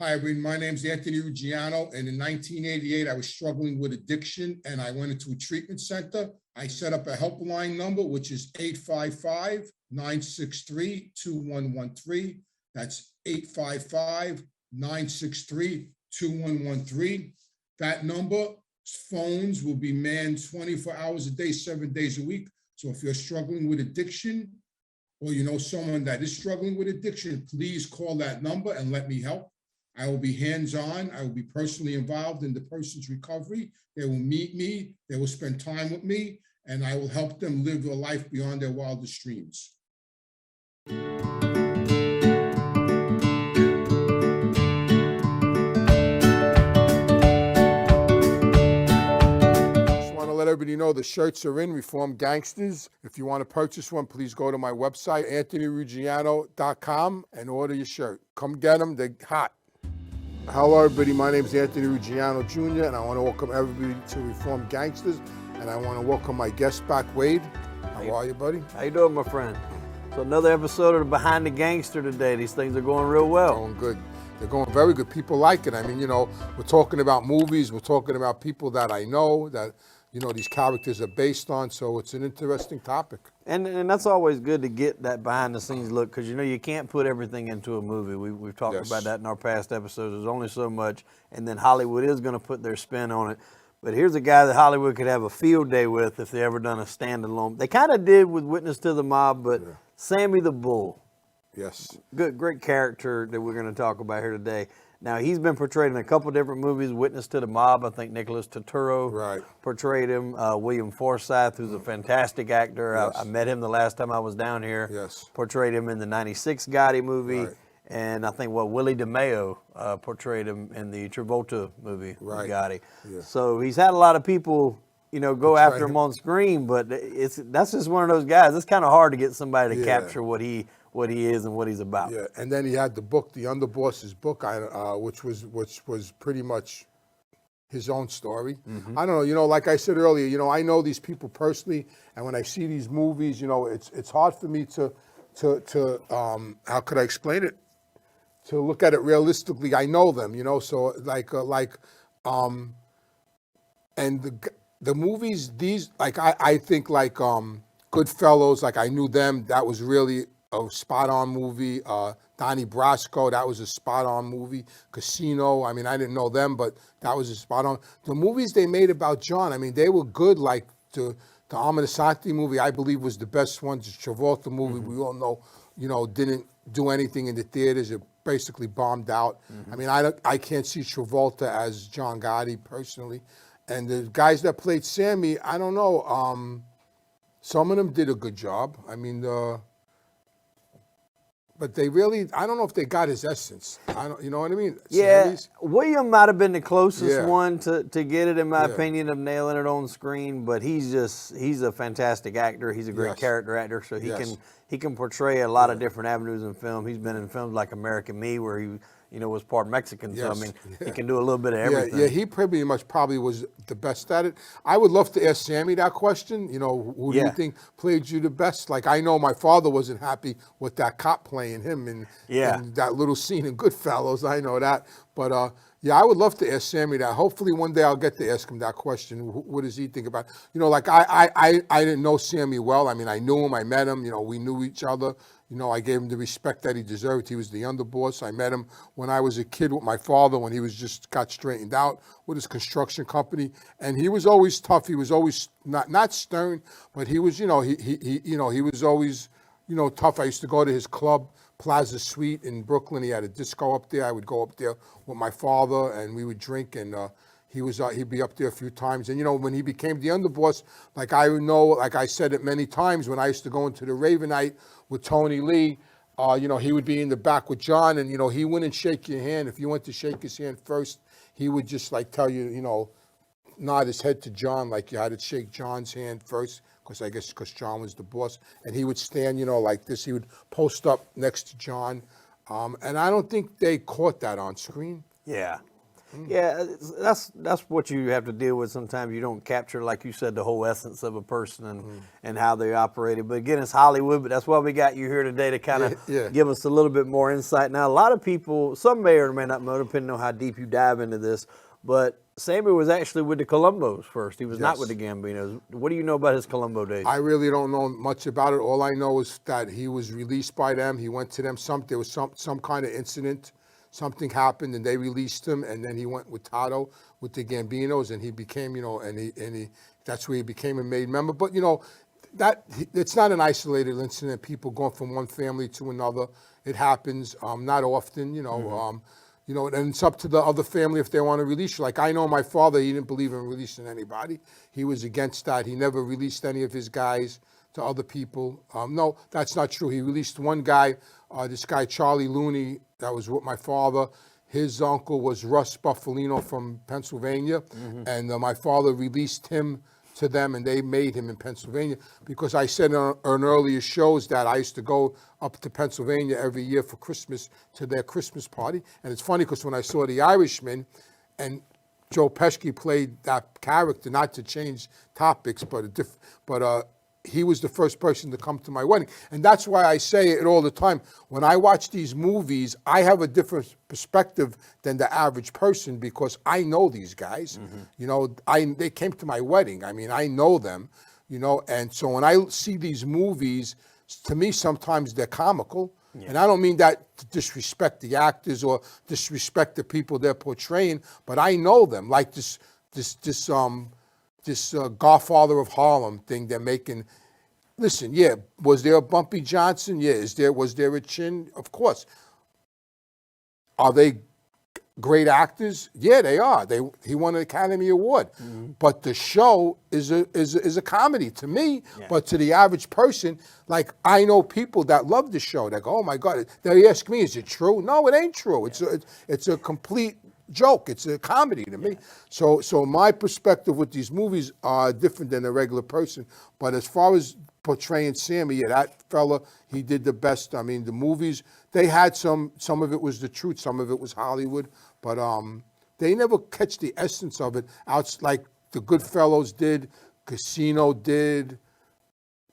Hi, everyone. My name is Anthony Ruggiano, and in 1988, I was struggling with addiction, and I went into a treatment center. I set up a helpline number, which is 855-963-2113. That's 855-963-2113. That number, phones will be manned 24 hours a day, 7 days a week. So if you're struggling with addiction, or you know someone that is struggling with addiction, please call that number and let me help. I will be hands-on. I will be personally involved in the person's recovery. They will meet me. They will spend time with me, and I will help them live a life beyond their wildest dreams. Let everybody know the shirts are in, Reformed Gangsters. If you want to purchase one, please go to my website, anthonyruggiano.com, and order your shirt. Come get them, they're hot. Hello, everybody. My name is Anthony Ruggiano Jr., and I want to welcome everybody to Reformed Gangsters, and I want to welcome my guest back, Wade. How are you, buddy? How you doing, my friend? So another episode of the Behind the Gangster today. These things are going real well. Going good. They're going very good. People like it. I mean, you know, we're talking about movies. We're talking about people that I know that, you know, these characters are based on, so it's an interesting topic. And that's always good to get that behind-the-scenes look, because, you know, you can't put everything into a movie. We've talked about that in our past episodes. There's only so much, and then Hollywood is going to put their spin on it. But here's a guy that Hollywood could have a field day with if they ever done a standalone. They kind of did with Witness to the Mob, but Sammy the Bull. Yes. Great character that we're going to talk about here today. Now, he's been portrayed in a couple different movies. Witness to the Mob, I think Nicholas Turturro portrayed him. William Forsythe, who's a fantastic actor. I met him the last time I was down here. Portrayed him in the 96 Gotti movie. And I think, Willie DeMeo portrayed him in the Travolta movie with Gotti. So he's had a lot of people, you know, go after him on screen, but that's just one of those guys. It's kind of hard to get somebody to capture what he is and what he's about. Yeah, and then he had the book, The Underboss's book, which was pretty much his own story. I don't know, you know, like I said earlier, you know, I know these people personally, and when I see these movies, you know, it's hard for me to how could I explain it? To look at it realistically. I know them, you know, so and the movies, these, like I think like Goodfellas, like I knew them. That was really a spot-on movie. Donnie Brasco, that was a spot-on movie. Casino, I mean, I didn't know them, but that was a spot-on. The movies they made about John, I mean, they were good. Like the Amante movie, I believe, was the best one. The Travolta movie, we all know, you know, didn't do anything in the theaters. It basically bombed out. I mean, I can't see Travolta as John Gotti personally. And the guys that played Sammy, I don't know. Some of them did a good job. I mean, but they really, I don't know if they got his essence. You know what I mean? Yeah, Sammy's. William might have been the closest one to get it, in my opinion, of nailing it on screen. But he's a fantastic actor. He's a great character actor, so he can portray a lot of different avenues in film. He's been in films like American Me, where he, you know, was part Mexican. So I mean, he can do a little bit of everything. Yeah, he probably was the best at it. I would love to ask Sammy that question. You know, who do you think played you the best? Like, I know my father wasn't happy with that cop playing him in that little scene in Goodfellas. I know that. But yeah, I would love to ask Sammy that. Hopefully one day I'll get to ask him that question. What does he think about it? You know, like I didn't know Sammy well. I mean, I knew him. I met him. You know, we knew each other. You know, I gave him the respect that he deserved. He was the underboss. I met him when I was a kid with my father, when he was just got straightened out with his construction company. And he was always tough. He was always not stern, but he was, you know, he was always, you know, tough. I used to go to his club, Plaza Suite in Brooklyn. He had a disco up there. I would go up there with my father, and we would drink, and he'd be up there a few times. And, you know, when he became the underboss, like I know, like I said it many times, when I used to go into the Ravenite with Tony Lee, you know, he would be in the back with John, and, you know, he wouldn't shake your hand. If you went to shake his hand first, he would just like tell you, you know, nod his head to John, like you had to shake John's hand first, because John was the boss. And he would stand, you know, like this. He would post up next to John. And I don't think they caught that on screen. Yeah. Yeah, that's what you have to deal with. Sometimes you don't capture, like you said, the whole essence of a person and how they operated. But again, it's Hollywood, but that's why we got you here today to kind of give us a little bit more insight. Now, a lot of people, some may or may not know, depending on how deep you dive into this, but Sammy was actually with the Colombos first. He was not with the Gambinos. What do you know about his Colombo days? I really don't know much about it. All I know is that he was released by them. He went to them. There was some kind of incident. Something happened and they released him, and then he went with Tato with the Gambinos, and he became, that's where he became a made member. But it's not an isolated incident. People going from one family to another. It happens, not often, and it's up to the other family if they want to release you. Like I know my father, he didn't believe in releasing anybody. He was against that. He never released any of his guys to other people. No, that's not true. He released one guy, this guy Charlie Looney, that was with my father. His uncle was Russ Buffalino from Pennsylvania, and my father released him to them, and they made him in Pennsylvania. Because I said on earlier shows that I used to go up to Pennsylvania every year for Christmas to their Christmas party. And it's funny because when I saw The Irishman, and Joe Pesci played that character, not to change topics, but he was the first person to come to my wedding. And that's why I say it all the time. When I watch these movies, I have a different perspective than the average person because I know these guys. They came to my wedding. I mean, I know them, and so when I see these movies, to me, sometimes they're comical. Yeah. And I don't mean that to disrespect the actors or disrespect the people they're portraying, but I know them. Like this Godfather of Harlem thing they're making. Listen, was there a Bumpy Johnson? Yeah. Was there a Chin? Of course. Are they great actors? Yeah, they are. He won an Academy Award. But the show is a comedy to me. Yeah. But to the average person, like I know people that love the show. They go, "Oh my God!" They ask me, "Is it true?" No, it ain't true. It's a complete joke. It's a comedy to me. So my perspective with these movies are different than a regular person. But as far as portraying Sammy, that fella, he did the best. I mean, the movies, they had some of it was the truth, some of it was Hollywood, but they never catch the essence of it. Like the Goodfellas did, Casino did,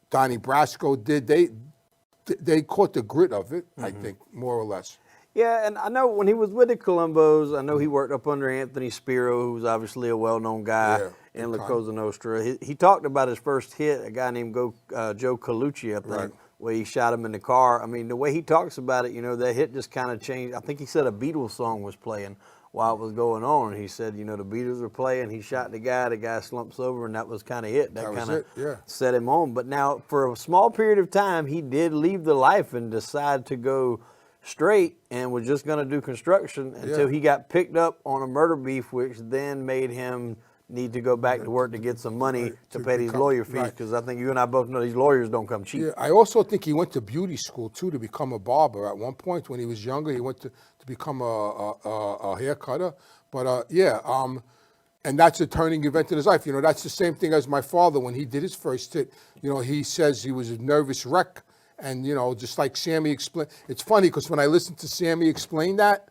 Donnie Brasco did. They caught the grit of it, I think, more or less. Yeah, and I know when he was with the Colombos, I know he worked up under Anthony Spiro, who's obviously a well-known guy in La Cosa Nostra. He talked about his first hit, a guy named Joe Colucci, I think, where he shot him in the car. I mean, the way he talks about it, that hit just kind of changed. I think he said a Beatles song was playing while it was going on. He said, the Beatles were playing, he shot the guy slumps over, and that was kind of it. That kind of set him on. But now, for a small period of time, he did leave the life and decide to go straight and was just going to do construction until he got picked up on a murder beef, which then made him need to go back to work to get some money to pay these lawyer fees, because I think you and I both know these lawyers don't come cheap. Yeah, I also think he went to beauty school too to become a barber. At one point when he was younger, he went to become a hair cutter. But and that's a turning event in his life. That's the same thing as my father when he did his first hit. He says he was a nervous wreck. And, just like Sammy explained, it's funny because when I listened to Sammy explain that,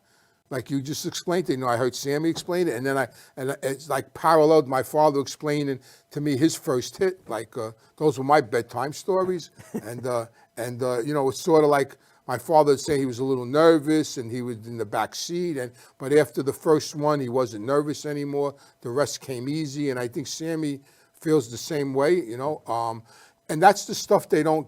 like you just explained it, I heard Sammy explain it, and then it's like paralleled my father explaining to me his first hit. Like those were my bedtime stories, and it's sort of like my father would say he was a little nervous and he was in the back seat, but after the first one he wasn't nervous anymore. The rest came easy, and I think Sammy feels the same way, and that's the stuff they don't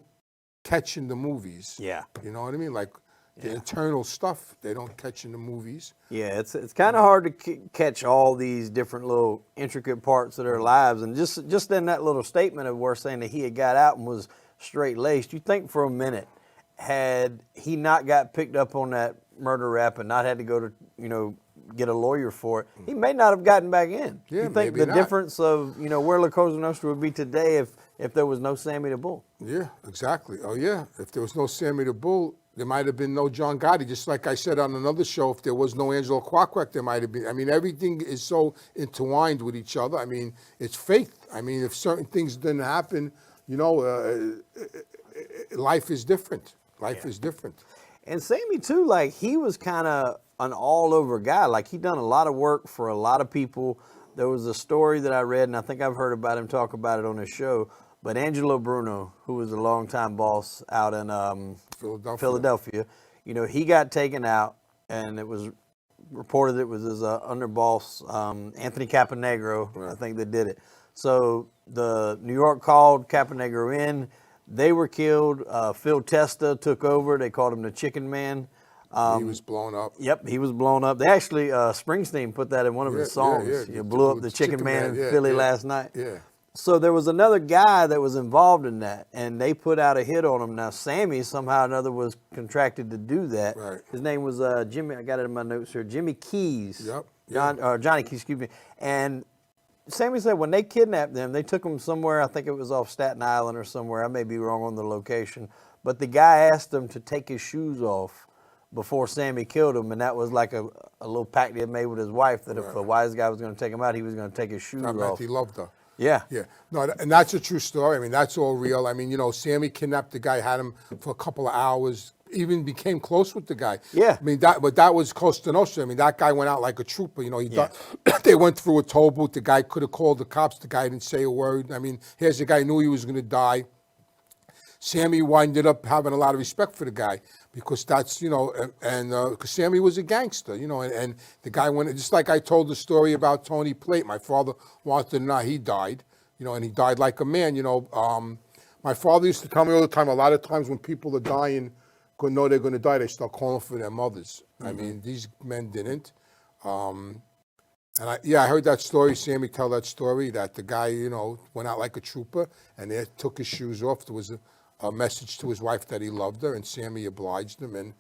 catch in the movies. Yeah. You know what I mean? Like the internal stuff they don't catch in the movies. Yeah, it's kind of hard to catch all these different little intricate parts of their lives. And just in that little statement of where saying that he had got out and was straight-laced, you think for a minute, had he not got picked up on that murder rap and not had to go to, get a lawyer for it, he may not have gotten back in. Yeah, you think maybe the difference of, where La Cosa Nostra would be today if there was no Sammy the Bull? Yeah, exactly. Oh, yeah. If there was no Sammy the Bull, there might have been no John Gotti. Just like I said on another show, if there was no Angelo Quaquac, there might have been. I mean, everything is so intertwined with each other. I mean, it's faith. I mean, if certain things didn't happen, life is different. Life is different. And Sammy, too, like, he was kind of an all-over guy. Like, he done a lot of work for a lot of people. There was a story that I read, and I think I've heard about him talk about it on his show, but Angelo Bruno, who was a longtime boss out in Philadelphia, you know, he got taken out, and it was reported it was his underboss, Anthony Caponegro, I think, that did it. So the New York called Caponegro in. They were killed. Phil Testa took over. They called him the Chicken Man. He was blown up. Yep, he was blown up. They actually, Springsteen put that in one of his songs. You blew up the Chicken Man in Philly last night. Yeah. So there was another guy that was involved in that, and they put out a hit on him. Now, Sammy somehow or another was contracted to do that. Right. His name was Jimmy, I got it in my notes here, Jimmy Keys. Yep. Johnny Keys, excuse me. And Sammy said when they kidnapped them, they took them somewhere, I think it was off Staten Island or somewhere. I may be wrong on the location. But the guy asked them to take his shoes off before Sammy killed him, and that was like a little pact he had made with his wife that if a wise guy was going to take him out, he was going to take his shoes off. He loved her. Yeah. Yeah. No, and that's a true story. I mean, that's all real. I mean, you know, Sammy kidnapped the guy, had him for a couple of hours, even became close with the guy. Yeah. I mean, but that was Costa Nostra. I mean, that guy went out like a trooper. You know, they went through a toll booth. The guy could have called the cops. The guy didn't say a word. I mean, here's the guy knew he was going to die. Sammy winded up having a lot of respect for the guy because that's, you know, and because Sammy was a gangster, you know, and the guy went, just like I told the story about Tony Plate. My father wanted to know he died, you know, and he died like a man, you know. My father used to tell me all the time, a lot of times when people are dying, know they're going to die, they start calling for their mothers. Mm-hmm. I mean, these men didn't. And I heard that story, Sammy tell that story, that the guy, you know, went out like a trooper and they took his shoes off. There was a message to his wife that he loved her, and Sammy obliged him. And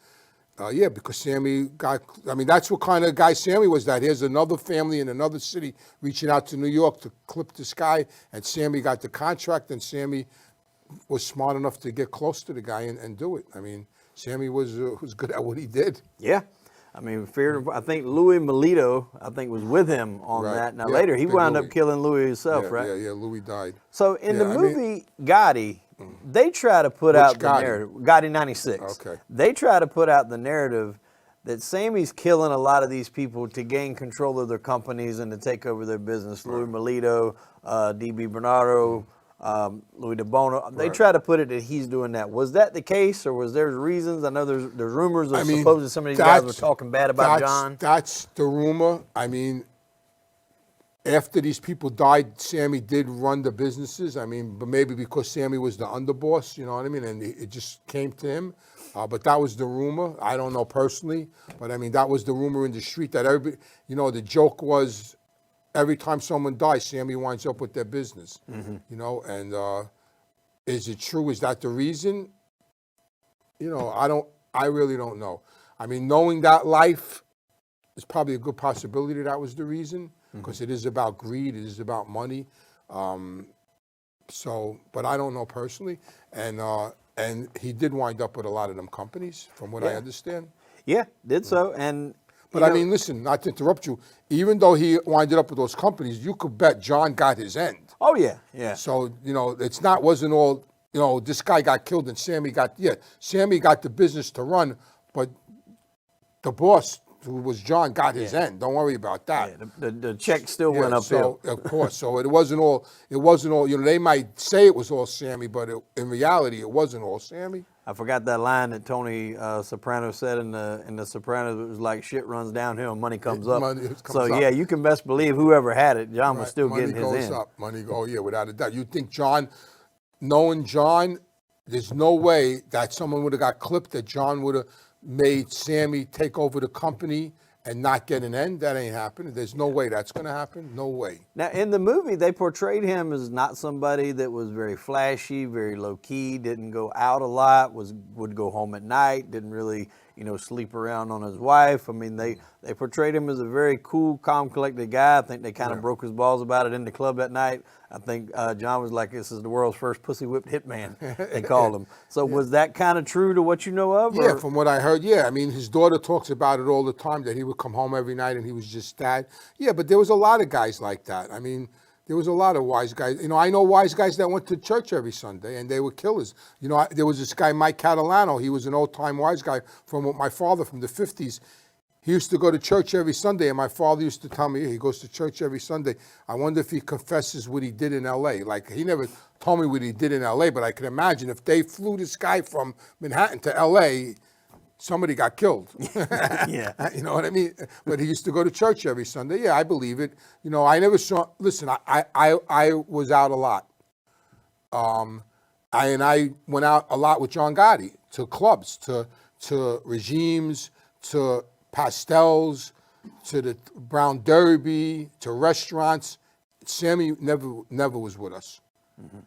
because Sammy that's what kind of guy Sammy was. That here's another family in another city reaching out to New York to clip this guy, and Sammy got the contract, and Sammy was smart enough to get close to the guy and do it. I mean, Sammy was good at what he did. Yeah. I mean, I think Louis Melito, was with him on that. Now, later, he wound up killing Louis himself, right? Yeah, Louis died. So, in the movie Gotti, they try to put out the narrative. Gotti 96. Okay. They try to put out the narrative that Sammy's killing a lot of these people to gain control of their companies and to take over their business. Louis Melito, D.B. Bernardo, Louis DeBono. They try to put it that he's doing that. Was that the case, or was there reasons? I know there's rumors of supposedly some of these guys were talking bad about John. That's the rumor. I mean, after these people died, Sammy did run the businesses. I mean, but maybe because Sammy was the underboss, you know what I mean? And it just came to him. But that was the rumor. I don't know personally, but I mean, that was the rumor in the street that everybody, you know, the joke was every time someone dies, Sammy winds up with their business, you know? And is it true? Is that the reason? You know, I really don't know. I mean, knowing that life, it's probably a good possibility that was the reason. Because it is about greed, it is about money. But I don't know personally. And he did wind up with a lot of them companies, from what I understand. Yeah, did so. But I mean, listen, not to interrupt you, even though he winded up with those companies, you could bet John got his end. Oh, yeah, yeah. So, you know, wasn't all, you know, this guy got killed and Sammy got the business to run, but the boss, who was John, got his end. Don't worry about that. Yeah, the check still went uphill. So, of course. So it wasn't all, you know, they might say it was all Sammy, but in reality, it wasn't all Sammy. I forgot that line that Tony Soprano said in the Sopranos. It was like, shit runs downhill, money comes up. Yeah, you can best believe whoever had it, John was still getting his end. Money goes up. Without a doubt. You think John, knowing John, there's no way that someone would have got clipped, that John would have made Sammy take over the company and not get an end. That ain't happening. There's no way that's going to happen. No way. Now, in the movie, they portrayed him as not somebody that was very flashy, very low-key, didn't go out a lot, would go home at night, didn't really, you know, sleep around on his wife. I mean, they portrayed him as a very cool, calm, collected guy. I think they kind of broke his balls about it in the club that night. I think John was like, this is the world's first pussy-whipped hitman, they called him. So was that kind of true to what you know of? Yeah, from what I heard, yeah. I mean, his daughter talks about it all the time, that he would come home every night and he was just sad. Yeah, but there was a lot of guys like that. I mean, there was a lot of wise guys. You know, I know wise guys that went to church every Sunday and they were killers. You know, there was this guy, Mike Catalano. He was an old-time wise guy from my father from the 50s. he used to go to church every Sunday, and my father used to tell me, he goes to church every Sunday. I wonder if he confesses what he did in L.A. Like, he never told me what he did in L.A., but I can imagine if they flew this guy from Manhattan to L.A., somebody got killed. Yeah. You know what I mean? But he used to go to church every Sunday. Yeah, I believe it. You know, I never saw, listen, I was out a lot. I went out a lot with John Gotti to clubs, to regimes, to pastels, to the Brown Derby, to restaurants. Sammy never was with us. Mm-hmm.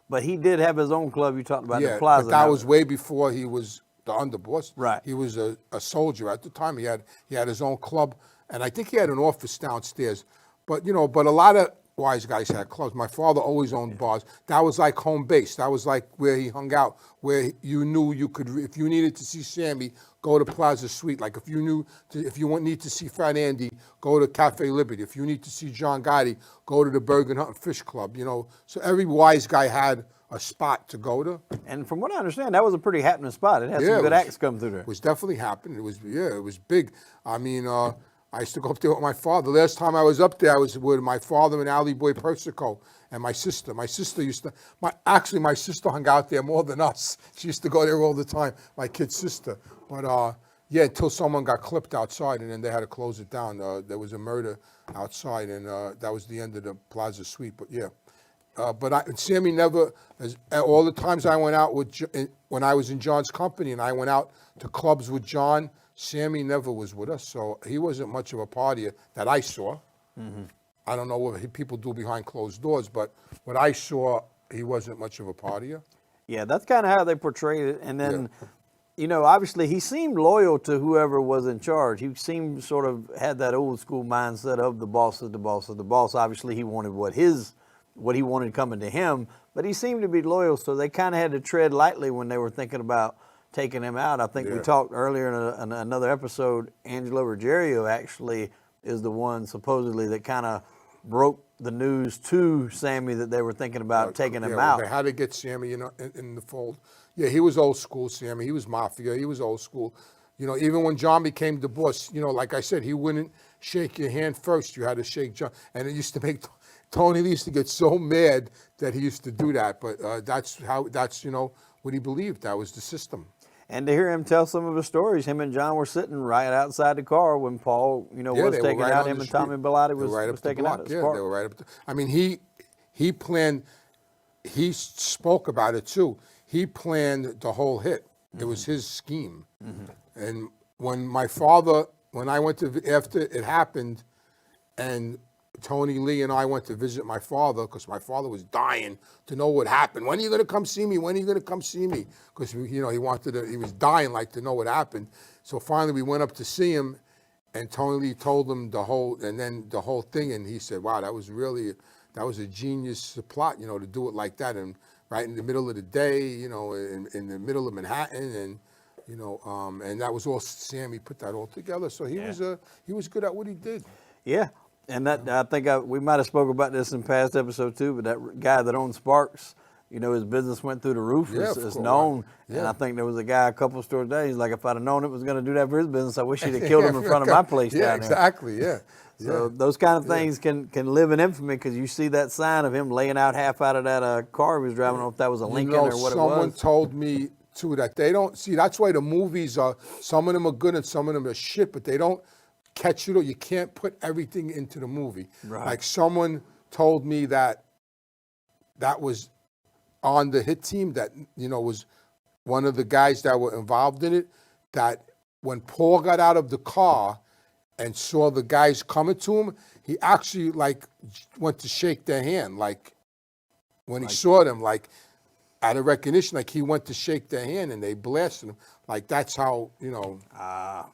But he did have his own club. You talked about Yeah, the Plaza. but that was way before he was the underboss. Right. He was a soldier at the time. He had his own club, and I think he had an office downstairs. But a lot of wise guys had clubs. My father always owned bars. That was like home base. That was like where he hung out, where you knew you could, if you needed to see Sammy, go to Plaza Suite. Like if you need to see Fat Andy, go to Cafe Liberty. If you need to see John Gotti, go to the Bergen Hunt Fish Club. So every wise guy had a spot to go to. And from what I understand, that was a pretty happening spot. It had some good acts come through there. It was definitely happening. It was big. I mean, I used to go up there with my father. Last time I was up there, I was with my father and Ali Boy Persico and my sister. My sister my sister hung out there more than us. She used to go there all the time, my kid's sister. But until someone got clipped outside, and then they had to close it down. There was a murder outside, and that was the end of the Plaza Suite. But yeah. Sammy never, all the times I went out when I was in John's company and I went out to clubs with John, Sammy never was with us, so he wasn't much of a partier that I saw. Mm-hmm. I don't know what people do behind closed doors, but what I saw, he wasn't much of a partier. Yeah, that's kind of how they portrayed it. And then, obviously he seemed loyal to whoever was in charge. He seemed sort of had that old school mindset of the boss is the boss is the boss. Obviously he wanted what he wanted coming to him, but he seemed to be loyal, so they kind of had to tread lightly when they were thinking about taking him out. I think we talked earlier in another episode, Angelo Ruggiero actually is the one supposedly that kind of broke the news to Sammy that they were thinking about taking him out. They had to get Sammy in the fold. Yeah, he was old school, Sammy. He was Mafia. He was old school. Even when John became the boss, like I said, he wouldn't shake your hand first. You had to shake John. And it used to make Tony used to get so mad that he used to do that. But that's what he believed. That was the system. And to hear him tell some of his stories, him and John were sitting right outside the car when Paul, was taking out. Him and Tommy Bellotti was taking out. They were right up. I mean, he planned. He spoke about it too. He planned the whole hit. It was his scheme. Mm-hmm. And when I went to after it happened, and Tony Lee and I went to visit my father because my father was dying to know what happened. When are you going to come see me? When are you going to come see me? Because he was dying to know what happened. So finally we went up to see him, and Tony Lee told him the whole thing, and he said, "Wow, that was a genius plot, to do it like that, and right in the middle of the day, in the middle of Manhattan, and." And that was all Sammy put that all together. So he was good at what he did. Yeah. And that I think we might have spoke about this in past episode too, but that guy that owned Sparks, his business went through the roof. It's known. Yeah. And I think there was a guy a couple of stores there. He's like, if I'd have known it was going to do that for his business, I wish he'd have killed him in front of my place down there. Exactly. Yeah. So those kind of things can live in infamy because you see that sign of him laying out half out of that car he was driving. I don't know if that was a Lincoln or what it was. Someone told me too that they don't see. That's why the movies are. Some of them are good and some of them are shit, but they don't catch you. You can't put everything into the movie. Right. Like someone told me that was on the hit team that was one of the guys that were involved in it. That when Paul got out of the car and saw the guys coming to him, he actually went to shake their hand. When he saw them, out of recognition, he went to shake their hand and they blasted him. That's how Yeah.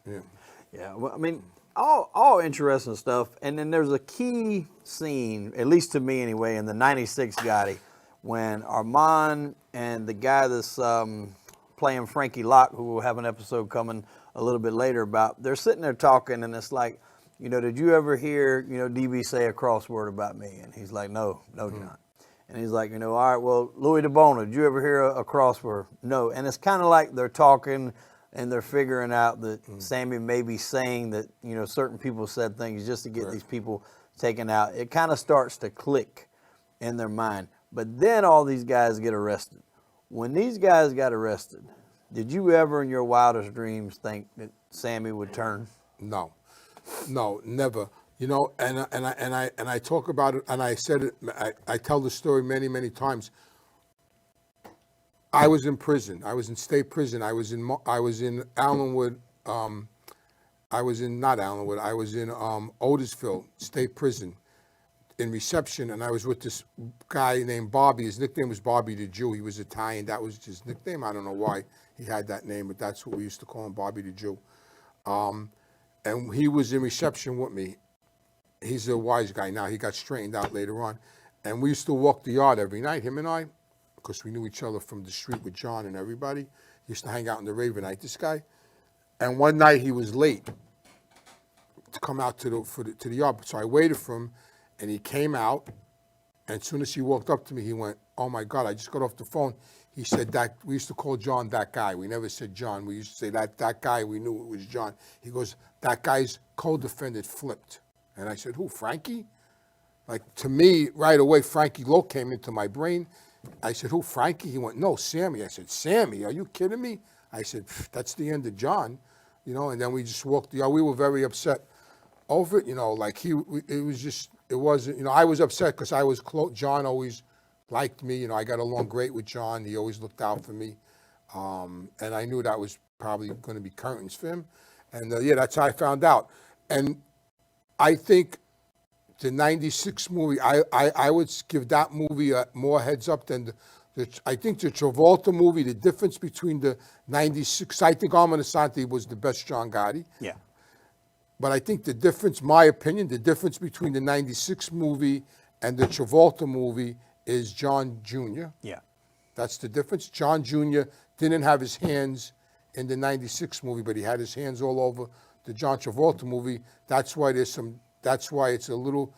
Well, I mean, all interesting stuff. And then there's a key scene, at least to me anyway, in the 96 Gotti, when Armand and the guy that's playing Frankie Locke, who will have an episode coming a little bit later about, they're sitting there talking and it's like, did you ever hear, DB say a crossword about me? And he's like, no, John. And he's like, all right, well, Louis DeBona, did you ever hear a crossword? No. And it's kind of like they're talking and they're figuring out that Sammy may be saying that, you know, certain people said things just to get these people taken out. It kind of starts to click in their mind. But then all these guys get arrested. When these guys got arrested, did you ever in your wildest dreams think that Sammy would turn? No, never. You know, and I talk about it, and I said it. I tell the story many times. I was in prison. I was in state prison. I was in Allenwood. I was in not Allenwood. I was in Otisville State Prison in reception, and I was with this guy named Bobby. His nickname was Bobby the Jew. He was Italian. That was his nickname. I don't know why he had that name, but that's what we used to call him, Bobby the Jew. And he was in reception with me. He's a wise guy now. He got straightened out later on. And we used to walk the yard every night, him and I, because we knew each other from the street with John and everybody. He used to hang out in the Ravenite, this guy. And one night he was late to come out to the yard. So I waited for him, and he came out. And as soon as he walked up to me, he went, "Oh my God, I just got off the phone." He said that we used to call John that guy. We never said John. We used to say that guy. We knew it was John. He goes, "That guy's co-defendant flipped." And I said, "Who, Frankie?" Like, to me, right away, Frankie Lowe came into my brain. I said, "Who, Frankie?" He went, "No, Sammy." I said, "Sammy, are you kidding me?" I said, "That's the end of John," you know. And then we just walked the yard. We were very upset over it, you know. Like it wasn't, you know. I was upset because I was close. John always liked me, you know. I got along great with John. He always looked out for me, and I knew that was probably going to be curtains for him. And yeah, that's how I found out. And I think the '96 movie, I would give that movie more heads up than I think the Travolta movie. The difference between the '96, I think Armand Assante was the best John Gotti. Yeah. But I think the difference, my opinion, the difference between the '96 movie and the Travolta movie is John Jr. Yeah. That's the difference. John Jr. didn't have his hands in the '96 movie, but he had his hands all over the John Travolta movie. That's why it's a little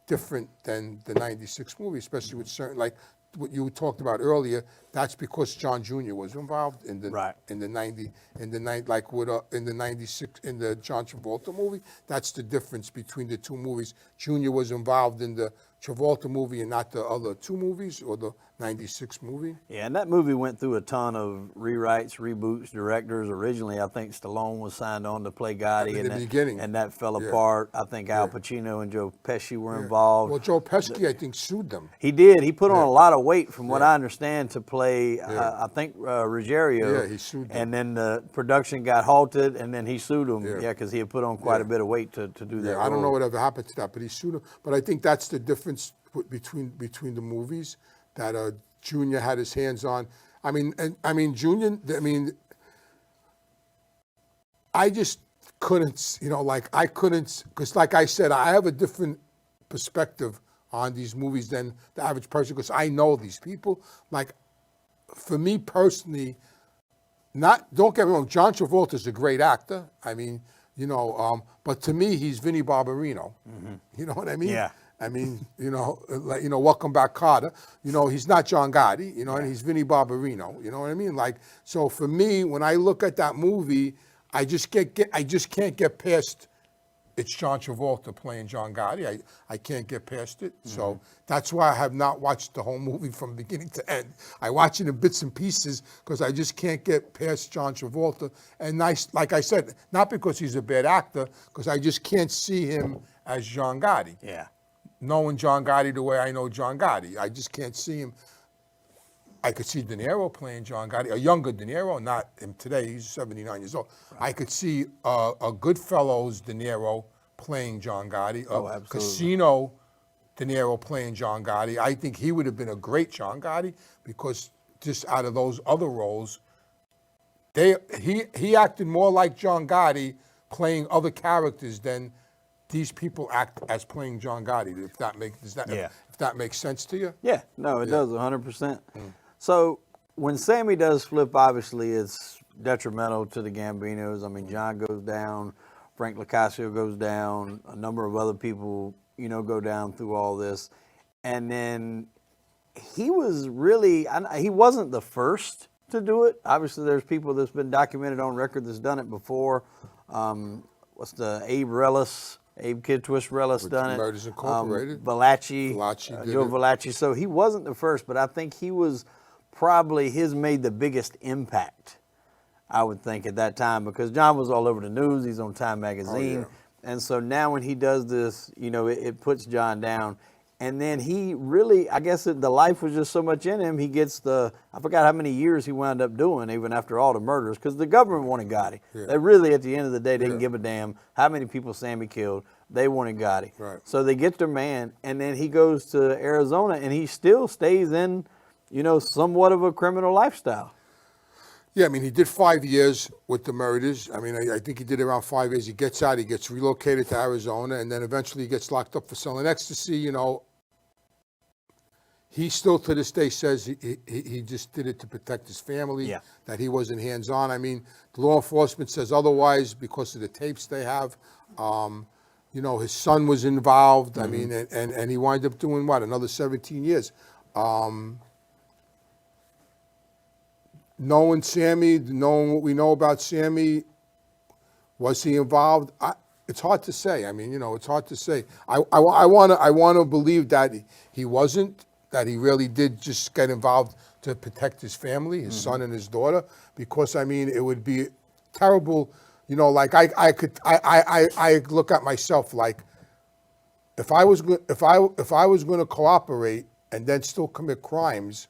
different than the '96 movie, especially with certain, like what you talked about earlier. That's because John Jr. was involved in the '96 in the John Travolta movie. That's the difference between the two movies. Jr. was involved in the Travolta movie and not the other two movies or the '96 movie. Yeah, and that movie went through a ton of rewrites, reboots, directors. Originally, I think Stallone was signed on to play Gotti in the beginning, and that fell apart. I think Al Pacino and Joe Pesci were involved. Well, Joe Pesci, I think, sued them. He did. He put on a lot of weight, from what I understand, to play, I think, Ruggiero. Yeah, he sued them. And then the production got halted, and then he sued him. Yeah, because he had put on quite a bit of weight to do that. I don't know whatever happened to that, but he sued him. But I think that's the difference between the movies, that Junior had his hands on. Junior. I just couldn't, you know, like I couldn't, because like I said, I have a different perspective on these movies than the average person, because I know these people. Like, for me personally, don't get me wrong, John Travolta is a great actor. I mean, you know, but to me, he's Vinnie Barbarino. Mm-hmm. You know what I mean? Yeah. I mean, you know, like, you know, Welcome Back, Kotter. You know, he's not John Gotti. You know, and he's Vinnie Barbarino. You know what I mean? Like, so for me, when I look at that movie, I just can't get past. It's John Travolta playing John Gotti. I can't get past it. Mm-hmm. So that's why I have not watched the whole movie from beginning to end. I watch it in bits and pieces because I just can't get past John Travolta. And like I said, not because he's a bad actor, because I just can't see him as John Gotti. Yeah. Knowing John Gotti the way I know John Gotti, I just can't see him. I could see De Niro playing John Gotti, a younger De Niro, not him today. He's 79 years old. Right. I could see a Goodfellas De Niro playing John Gotti, a Casino De Niro playing John Gotti. I think he would have been a great John Gotti, because just out of those other roles, he acted more like John Gotti playing other characters than these people act as playing John Gotti. If that makes sense to you? Yeah, no, it does 100%. So when Sammy does flip, obviously it's detrimental to the Gambinos. I mean, John goes down, Frank Locascio goes down, a number of other people, you know, go down through all this. And then he wasn't the first to do it. Obviously, there's people that's been documented on record that's done it before. What's the Abe Kid Twist Relis done it. Murders Incorporated. Valachi Joe Valachi. So he wasn't the first, but I think he was probably made the biggest impact, I would think, at that time, because John was all over the news. He's on Time Magazine. Oh, yeah. And so now when he does this, it puts John down. And then he really, I guess the life was just so much in him, he gets I forgot how many years he wound up doing, even after all the murders, because the government wanted Gotti. Yeah. They really, at the end of the day, didn't give a damn how many people Sammy killed. They wanted Gotti. Right. So they get their man, and then he goes to Arizona, and he still stays in, somewhat of a criminal lifestyle. Yeah, I mean, he did 5 years with the murders. I mean, I think he did around 5 years. He gets out, he gets relocated to Arizona, and then eventually he gets locked up for selling ecstasy, He still to this day says he just did it to protect his family, that he wasn't hands-on. I mean, the law enforcement says otherwise because of the tapes they have. His son was involved. Mm-hmm. I mean, and he wound up doing what, another 17 years. Knowing Sammy, knowing what we know about Sammy, was he involved? It's hard to say. I mean, it's hard to say. I want to believe that he wasn't, that he really did just get involved to protect his family, his son and his daughter, because I mean, it would be terrible. Like I look at myself like, if I was going to cooperate and then still commit crimes,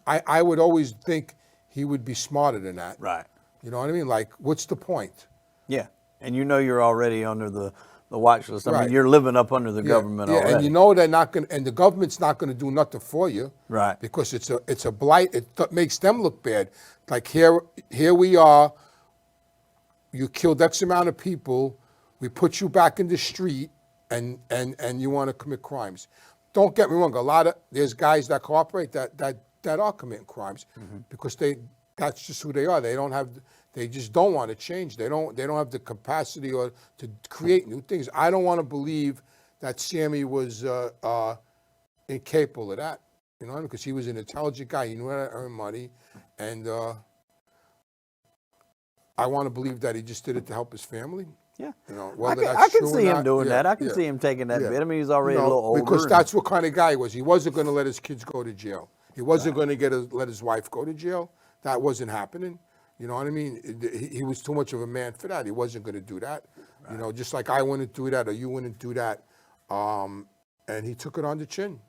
I would always think he would be smarter than that. Right. You know what I mean? Like, what's the point? Yeah. And you're already under the watch list. I mean, you're living up under the government already. And they're not going, and the government's not going to do nothing for you. Right. Because it's a blight. It makes them look bad. Like here we are. You killed X amount of people. We put you back in the street, and you want to commit crimes. Don't get me wrong. There's guys that cooperate that are committing crimes, because that's just who they are. They just don't want to change. They don't have the capacity or to create new things. I don't want to believe that Sammy was incapable of that, because he was an intelligent guy. He knew how to earn money, and I want to believe that he just did it to help his family. Yeah, I can see him doing that. I can see him taking that bit. I mean, he's already a little older. Because that's what kind of guy he was. He wasn't going to let his kids go to jail. He wasn't going to let his wife go to jail. That wasn't happening. You know what I mean? He was too much of a man for that. He wasn't going to do that. Right. Just like I wouldn't do that or you wouldn't do that. And he took it on the chin.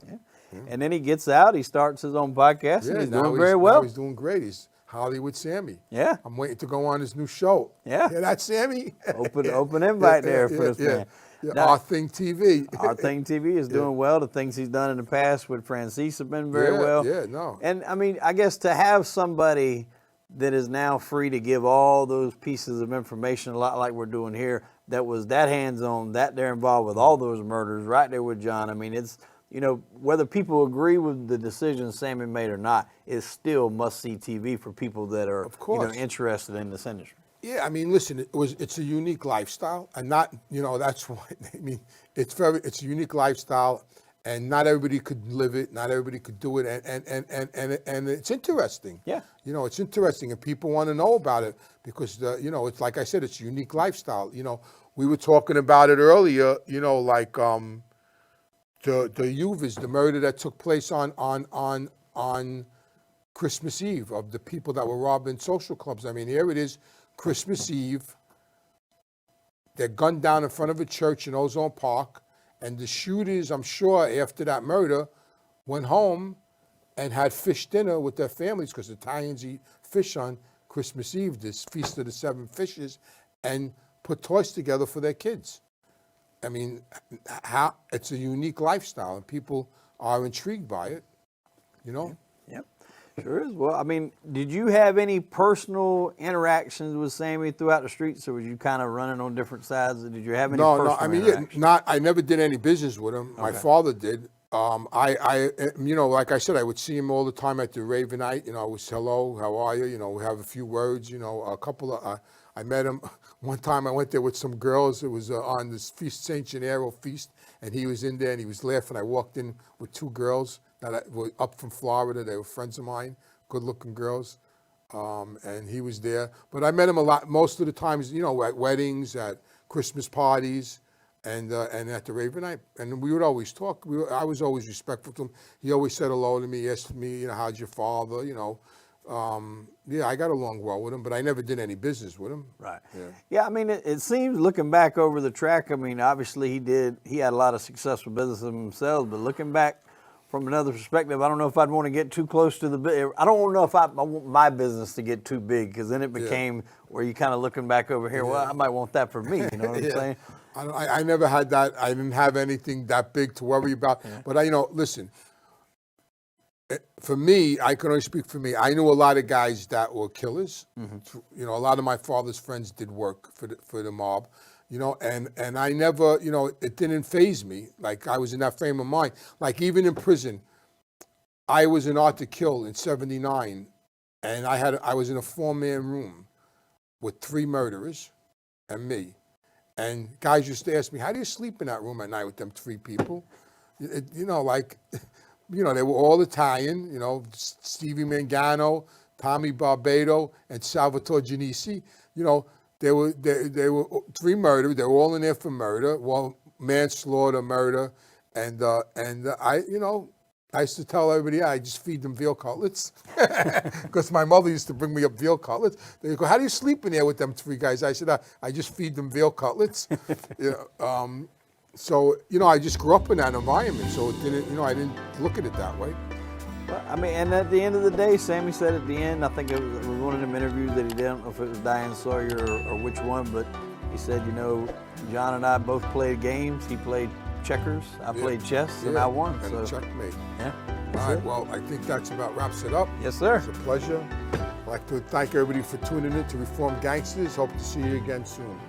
Yeah. Yeah. And then he gets out. He starts his own podcast. And he's doing very well. Now he's doing great. He's Hollywood Sammy. Yeah. I'm waiting to go on his new show. Yeah. Yeah, that's Sammy. Open invite there for this man. Yeah. Now, Our Thing TV. Our Thing TV is doing well. The things he's done in the past with Francis have been very well. Yeah, no. And I mean, I guess to have somebody that is now free to give all those pieces of information, a lot like we're doing here, that was that hands-on, that they're involved with all those murders, right there with John. I mean, it's, whether people agree with the decisions Sammy made or not, it's still must-see TV for people that are, interested in this industry. Yeah, I mean, listen, it's a unique lifestyle, and not, that's what I mean. It's a unique lifestyle, and not everybody could live it, not everybody could do it, and it's interesting. Yeah. It's interesting, and people want to know about it because it's like I said, it's a unique lifestyle. We were talking about it earlier. Like the Uvas, the murder that took place on Christmas Eve of the people that were robbed in social clubs. I mean, here it is. Christmas Eve, they're gunned down in front of a church in Ozone Park, and the shooters, I'm sure, after that murder, went home and had fish dinner with their families, because Italians eat fish on Christmas Eve, this Feast of the Seven Fishes, and put toys together for their kids. I mean, it's a unique lifestyle, and people are intrigued by it, Yep. Sure is. Well, I mean, did you have any personal interactions with Sammy throughout the streets, or was you kind of running on different sides? Or did you have any personal interactions? I never did any business with him. Okay. My father did. Like I said, I would see him all the time at the Ravenite. I was, hello, how are you? We have a few words. A couple of. I met him one time. I went there with some girls. It was on this feast, Saint Gennaro feast, and he was in there and he was laughing. I walked in with two girls that were up from Florida. They were friends of mine, good-looking girls, and he was there. But I met him a lot, most of the times, you know, at weddings, at Christmas parties, and at the Raven Night. And we would always talk. I was always respectful to him. He always said hello to me, he asked me, you know, how's your father, you know. Yeah, I got along well with him, but I never did any business with him. Right. Yeah, I mean, it seems, looking back over the track, I mean, obviously he had a lot of successful business himself, but looking back from another perspective, I don't know if I'd want to get too close to I don't know if I want my business to get too big, because then it became where you kind of looking back over here, well, I might want that for me, you know what I'm saying? I never had that. I didn't have anything that big to worry about. But you know, listen, for me, I can only speak for me. I knew a lot of guys that were killers. You know, a lot of my father's friends did work for the mob. You know, and I never, you know, it didn't faze me. Like, I was in that frame of mind. Like, even in prison, I was in Art to Kill in '79, and I was in a 4-man room with 3 murderers and me. And guys used to ask me, how do you sleep in that room at night with them 3 people? You know, like, you know, they were all Italian, you know, Stevie Mangano, Tommy Barbado, and Salvatore Genesi. You know, they were 3 murderers. They were all in there for murder, well, manslaughter, murder. And I, you know, I used to tell everybody, I just feed them veal cutlets, because my mother used to bring me up veal cutlets. They go, how do you sleep in there with them 3 guys? I said, I just feed them veal cutlets. So, you know, I just grew up in that environment, so it didn't, you know, I didn't look at it that way. Well, I mean, and at the end of the day, Sammy said at the end, I think it was one of them interviews that he did, I don't know if it was Diane Sawyer or which one, but he said, you know, John and I both played games. He played checkers, I played chess, and I won. And so checkmate. Yeah. All right, well, I think that's about wraps it up. Yes, sir. It's a pleasure. I'd like to thank everybody for tuning in to Reformed Gangsters. Hope to see you again soon.